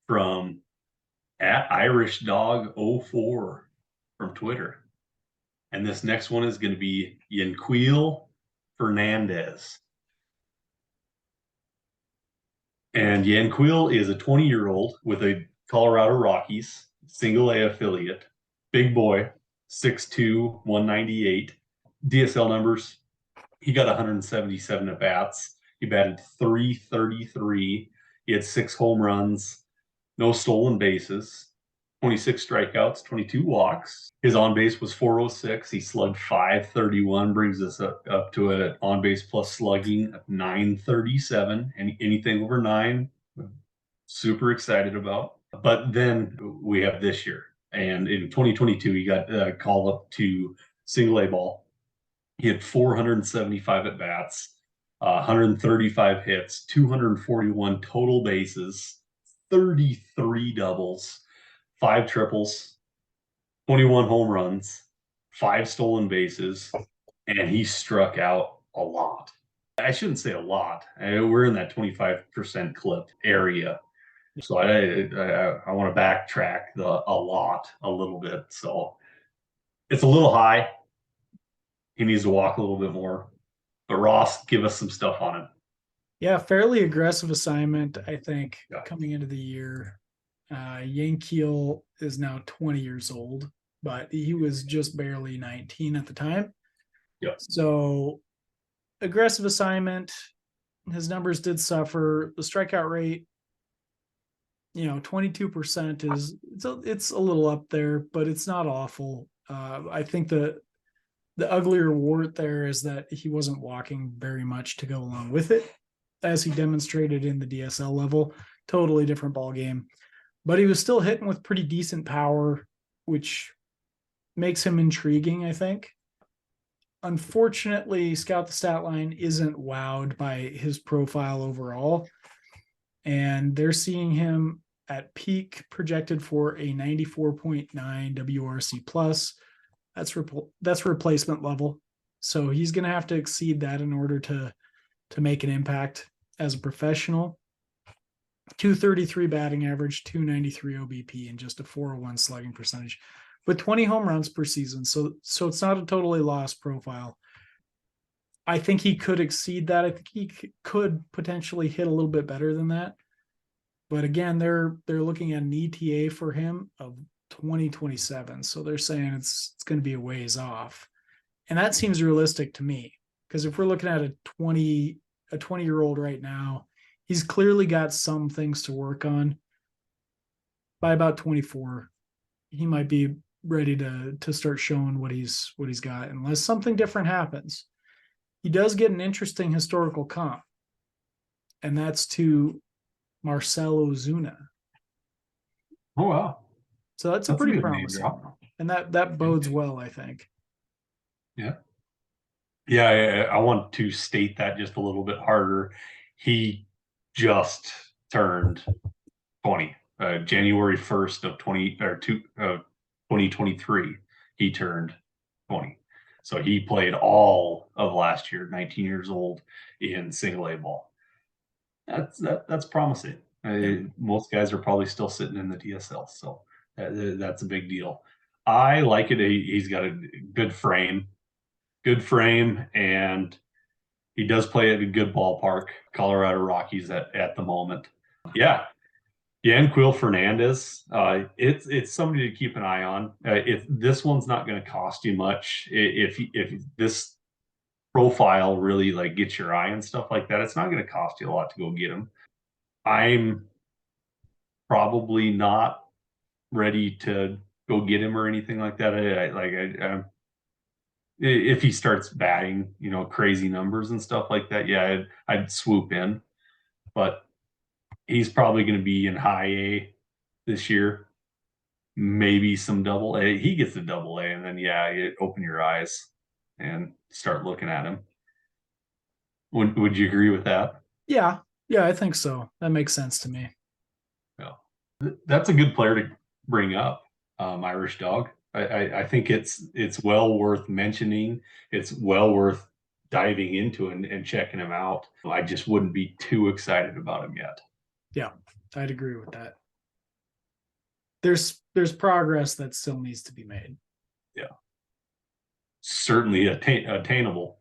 from at Irish Dog 04 from Twitter. And this next one is going to be Yanquiel Fernandez. And Yanquiel is a 20-year-old with a Colorado Rockies single A affiliate. Big boy, 6'2", 198. DSL numbers, he got 177 at bats. He batted .333. He had 6 home runs, no stolen bases, 26 strikeouts, 22 walks. His on base was 406. He slugged .531, brings us up to an on base plus slugging of 937. And anything over 9, super excited about. But then we have this year. And in 2022, he got called up to single A ball. He had 475 at bats, 135 hits, 241 total bases, 33 doubles, 5 triples, 21 home runs, 5 stolen bases, and he struck out a lot. I shouldn't say a lot. We're in that 25% clip area. So I want to backtrack a lot a little bit. So it's a little high. He needs to walk a little bit more. But Ross, give us some stuff on him. Yeah, fairly aggressive assignment, I think, Yeah. coming into the year. Yanquiel is now 20 years old, but he was just barely 19 at the time. Yeah. So aggressive assignment. His numbers did suffer. The strikeout rate, 22% it's a little up there, but it's not awful. I think the uglier wart there is that he wasn't walking very much to go along with it, as he demonstrated in the DSL level. Totally different ball game, but he was still hitting with pretty decent power, which makes him intriguing, I think. Unfortunately, Scout the Statline isn't wowed by his profile overall, and they're seeing him at peak projected for a 94.9 WRC plus. That's replacement level, so he's going to have to exceed that in order to make an impact as a professional. 233 batting average, 293 OBP, and just a 401 slugging percentage with 20 home runs per season. So it's not a totally lost profile. I think he could exceed that. I think he could potentially hit a little bit better than that. But again, they're looking at an ETA for him of 2027. So they're saying it's going to be a ways off. And that seems realistic to me, because if we're looking at a 20-year-old right now, he's clearly got some things to work on. By about 24, he might be ready to start showing what he's got, unless something different happens. He does get an interesting historical comp, and that's to Marcell Ozuna. Oh, wow. So that's a pretty promising one. And that bodes well, I think. Yeah. Yeah, I want to state that just a little bit harder. He just turned 20. January 1st of 2023, he turned 20. So he played all of last year, 19 years old, in single A ball. That's promising. Most guys are probably still sitting in the DSL, so that's a big deal. I like it. He's got a good frame, and he does play at a good ballpark, Colorado Rockies at the moment. Yeah. Yanquiel Fernandez, it's somebody to keep an eye on. If this one's not going to cost you much, if this profile really like gets your eye and stuff like that, it's not going to cost you a lot to go get him. I'm probably not ready to go get him or anything like that. If he starts batting, crazy numbers and stuff like that, yeah, I'd swoop in. But he's probably going to be in high A this year, maybe some double A. He gets the double A, and then you open your eyes and start looking at him. Would you agree with that? Yeah, I think so. That makes sense to me. Yeah, that's a good player to bring up, Irish Dog. I think it's well worth mentioning. It's well worth diving into and checking him out. I just wouldn't be too excited about him yet. Yeah, I'd agree with that. there's progress that still needs to be made. Certainly attainable.